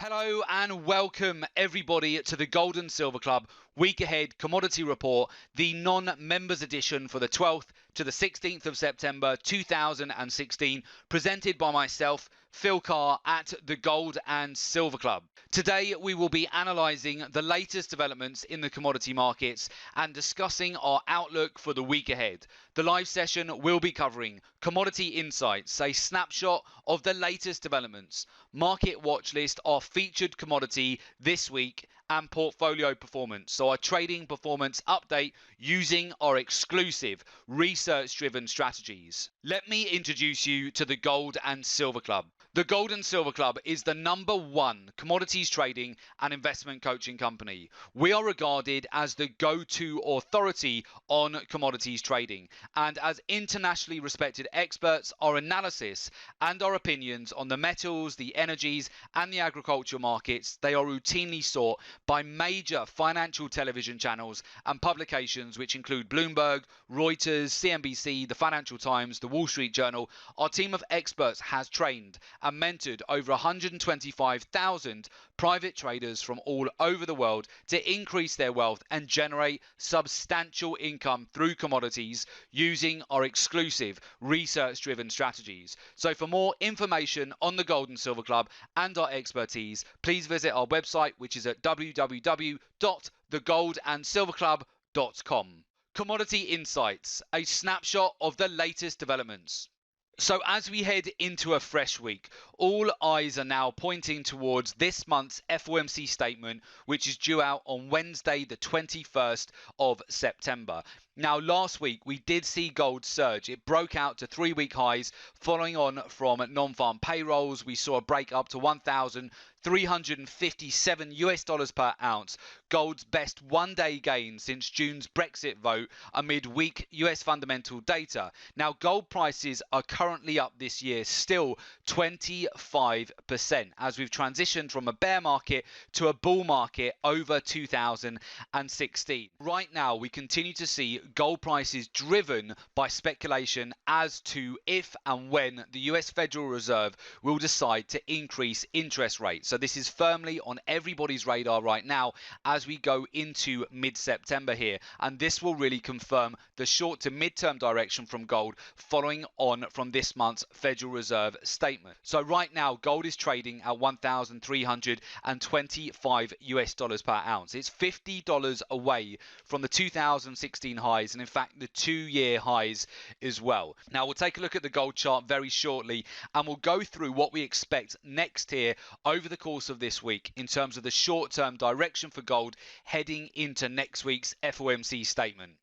Hello and welcome everybody to the Gold and Silver Club Week Ahead Commodity Report, the non-members edition for the 12th to the 16th of September 2016, presented by myself, Phil Carr, at the Gold and Silver Club. Today we will be analysing the latest developments in the commodity markets and discussing our outlook for the week ahead. The live session will be covering Commodity Insights, a snapshot of the latest developments, Market Watch List, our featured commodity this week, and portfolio performance, so our trading performance update using our exclusive research-driven strategies. Let me introduce you to the Gold and Silver Club. The Gold and Silver Club is the #1 commodities trading and investment coaching company. We are regarded as the go-to authority on commodities trading, and as internationally respected experts, our analysis and our opinions on the metals, the energies and the agricultural markets, they are routinely sought by major financial television channels and publications which include Bloomberg, Reuters, CNBC, the Financial Times, the Wall Street Journal. Our team of experts has trained and mentored over 125,000 private traders from all over the world to increase their wealth and generate substantial income through commodities using our exclusive research-driven strategies. So for more information on the Gold and Silver Club and our expertise, please visit our website, which is at www.thegoldandsilverclub.com. Commodity Insights, a snapshot of the latest developments. So as we head into a fresh week, all eyes are now pointing towards this month's FOMC statement, which is due out on Wednesday, the 21st of September. Now, last week, we did see gold surge. It broke out to 3-week highs following on from non-farm payrolls. We saw a break up to $1,357 per ounce, gold's best one-day gain since June's Brexit vote amid weak US fundamental data. Now, gold prices are currently up this year, still 25%, as we've transitioned from a bear market to a bull market over 2016. Right now, we continue to see gold prices driven by speculation as to if and when the US Federal Reserve will decide to increase interest rates. So this is firmly on everybody's radar right now as we go into mid-September here, and this will really confirm the short to mid-term direction from gold following on from this month's Federal Reserve statement. So right now gold is trading at $1,325 per ounce. It's $50 away from the 2016 highs, and in fact the 2-year highs as well. Now we'll take a look at the gold chart very shortly, and we'll go through what we expect next here over the course of this week in terms of the short-term direction for gold heading into next week's FOMC statement.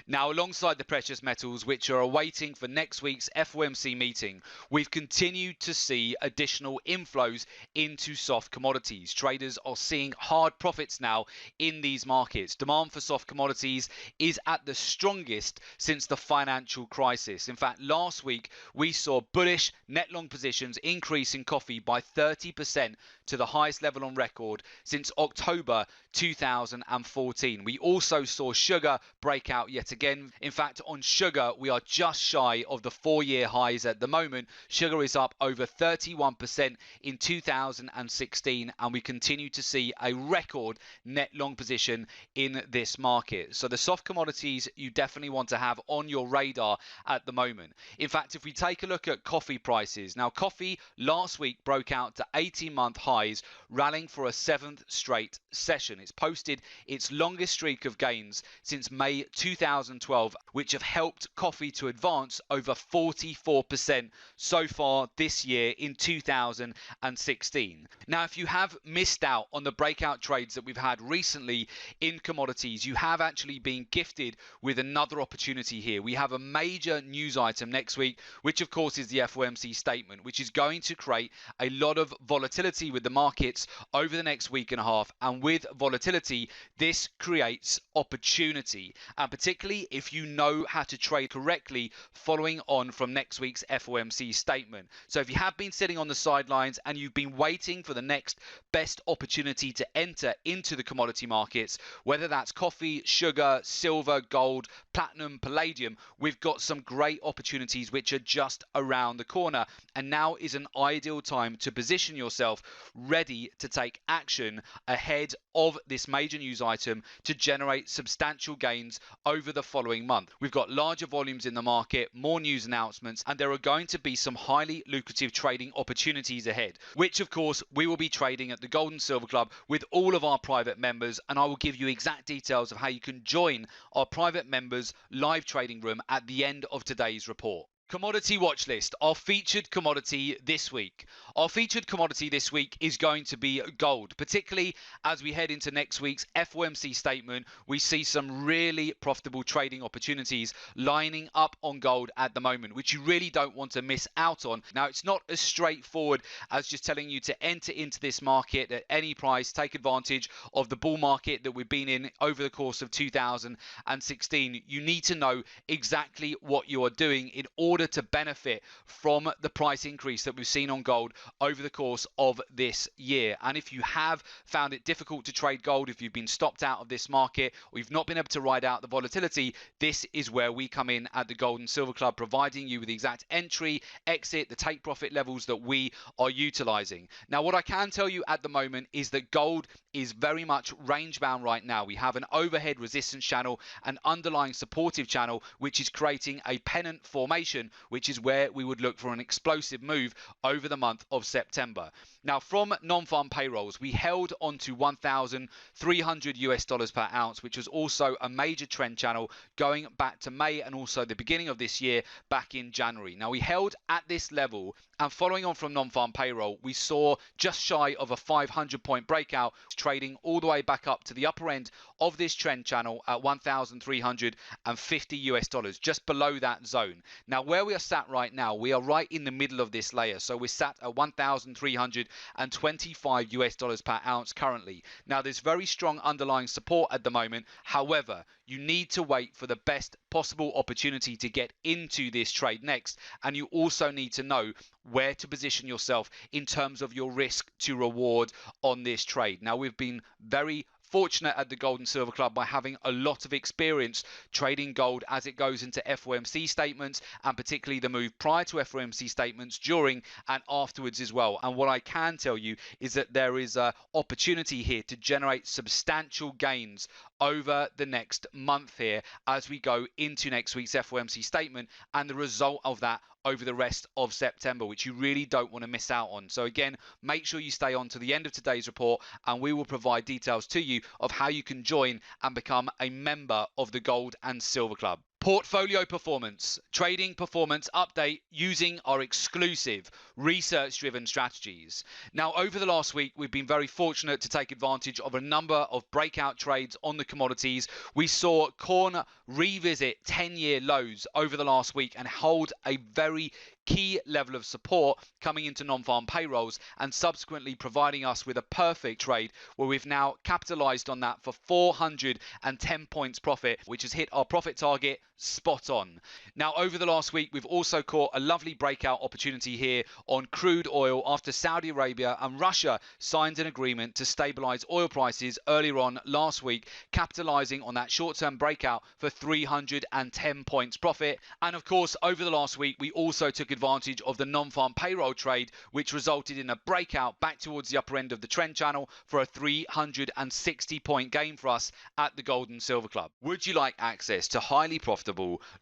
Now, alongside the precious metals, which are awaiting for next week's FOMC meeting, we've continued to see additional inflows into soft commodities. Traders are seeing hard profits now in these markets. Demand for soft commodities is at the strongest since the financial crisis. In fact, last week we saw bullish net long positions increase in coffee by 30% to the highest level on record since October 2014. We also saw sugar break out yet again. In fact, on sugar, we are just shy of the 4-year highs at the moment. Sugar is up over 31% in 2016, and we continue to see a record net long position in this market. So the soft commodities you definitely want to have on your radar at the moment. In fact, if we take a look at coffee prices, now coffee last week broke out to 18-month highs, rallying for a 7th straight session. It's posted its longest streak of gains since May 2012, which have helped coffee to advance over 44% so far this year in 2016. Now, if you have missed out on the breakout trades that we've had recently in commodities, you have actually been gifted with another opportunity here. We have a major news item next week, which of course is the FOMC statement, which is going to create a lot of volatility with the markets over the next week and a half. And with volatility, this creates opportunity, and particularly if you know how to trade correctly following on from next week's FOMC statement. So if you have been sitting on the sidelines and you've been waiting for the next best opportunity to enter into the commodity markets, whether that's coffee, sugar, silver, gold, platinum, palladium, we've got some great opportunities which are just around the corner, and now is an ideal time to position yourself ready to take action ahead of this major news item to generate substantial gains over the following month. We've got larger volumes in the market, more news announcements, and there are going to be some highly lucrative trading opportunities ahead, which of course we will be trading at the Gold and Silver Club with all of our private members, and I will give you exact details of how you can join our private members live trading room at the end of today's report. Commodity watch list, our featured commodity this week. Our featured commodity this week is going to be gold, particularly as we head into next week's FOMC statement. We see some really profitable trading opportunities lining up on gold at the moment, which you really don't want to miss out on. Now, it's not as straightforward as just telling you to enter into this market at any price, take advantage of the bull market that we've been in over the course of 2016. You need to know exactly what you are doing in order to benefit from the price increase that we've seen on gold over the course of this year. And if you have found it difficult to trade gold, if you've been stopped out of this market, or you've not been able to ride out the volatility, this is where we come in at the Gold and Silver Club, providing you with the exact entry, exit, the take profit levels that we are utilizing. Now, what I can tell you at the moment is that gold is very much range bound right now. We have an overhead resistance channel, an underlying supportive channel, which is creating a pennant formation, which is where we would look for an explosive move over the month of September. Now, from non-farm payrolls, we held on to $1,300 per ounce, which was also a major trend channel going back to May and also the beginning of this year back in January. Now, we held at this level, and following on from non-farm payroll, we saw just shy of a 500-point breakout, trading all the way back up to the upper end of this trend channel at $1,350, just below that zone. Now, where we are sat right now, we are right in the middle of this layer. So we're sat at $1,325 per ounce currently. Now, there's very strong underlying support at the moment. However, you need to wait for the best possible opportunity to get into this trade next. And you also need to know where to position yourself in terms of your risk to reward on this trade. Now, we've been very fortunate at the Gold and Silver Club by having a lot of experience trading gold as it goes into FOMC statements, and particularly the move prior to FOMC statements, during and afterwards as well. And what I can tell you is that there is an opportunity here to generate substantial gains over the next month here as we go into next week's FOMC statement and the result of that over the rest of September, which you really don't want to miss out on. So again, make sure you stay on to the end of today's report, and we will provide details to you of how you can join and become a member of the Gold and Silver Club. Portfolio performance, trading performance update using our exclusive research-driven strategies. Now, over the last week, we've been very fortunate to take advantage of a number of breakout trades on the commodities. We saw corn revisit 10-year lows over the last week and hold a very key level of support coming into non-farm payrolls, and subsequently providing us with a perfect trade where we've now capitalized on that for 410 points profit, which has hit our profit target spot on. Now, over the last week, we've also caught a lovely breakout opportunity here on crude oil after Saudi Arabia and Russia signed an agreement to stabilize oil prices earlier on last week, capitalizing on that short-term breakout for 310 points profit. And of course, over the last week, we also took advantage of the non-farm payroll trade, which resulted in a breakout back towards the upper end of the trend channel for a 360-point gain for us at the Gold and Silver Club. Would you like access to highly profitable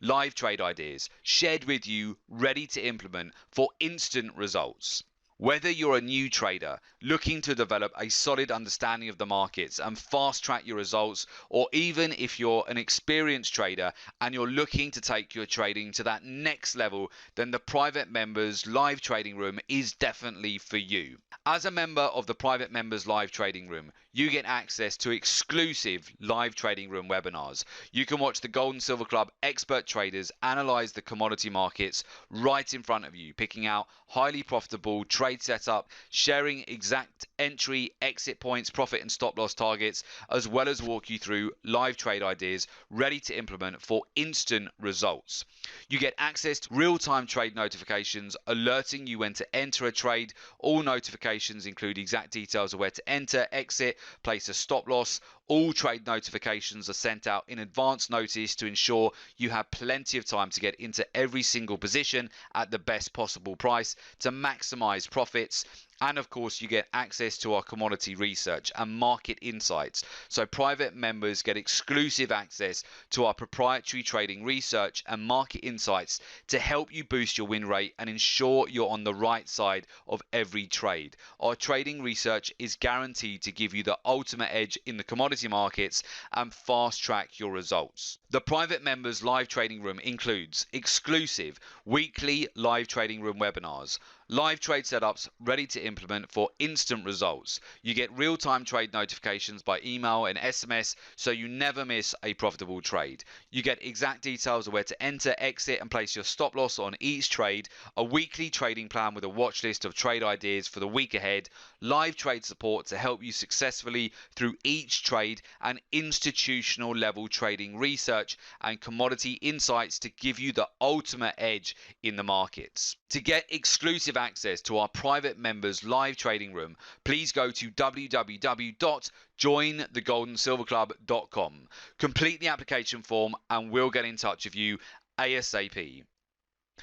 live trade ideas shared with you, ready to implement for instant results? Whether you're a new trader looking to develop a solid understanding of the markets and fast track your results, or even if you're an experienced trader and you're looking to take your trading to that next level, then the private members live trading room is definitely for you. As a member of the private members live trading room, you get access to exclusive live trading room webinars. You can watch the Gold and Silver Club expert traders analyze the commodity markets right in front of you, picking out highly profitable trade setup, sharing exact entry, exit points, profit and stop loss targets, as well as walk you through live trade ideas ready to implement for instant results. You get access to real-time trade notifications alerting you when to enter a trade. All notifications include exact details of where to enter, exit, place a stop loss. All trade notifications are sent out in advance notice to ensure you have plenty of time to get into every single position at the best possible price to maximize profits. And of course, you get access to our commodity research and market insights. So private members get exclusive access to our proprietary trading research and market insights to help you boost your win rate and ensure you're on the right side of every trade. Our trading research is guaranteed to give you the ultimate edge in the commodity markets and fast track your results. The private members live trading room includes exclusive weekly live trading room webinars, live trade setups ready to implement for instant results. You get real-time trade notifications by email and SMS so you never miss a profitable trade. You get exact details of where to enter, exit and place your stop loss on each trade, a weekly trading plan with a watch list of trade ideas for the week ahead, live trade support to help you successfully through each trade, and institutional level trading research and commodity insights to give you the ultimate edge in the markets. To get exclusive access to our private members live trading room, please go to www.jointhegoldandsilverclub.com. Complete the application form and we'll get in touch with you ASAP.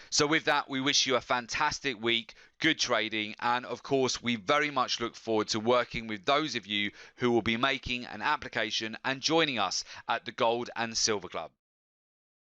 So with that, we wish you a fantastic week, good trading, and of course, we very much look forward to working with those of you who will be making an application and joining us at the Gold and Silver Club.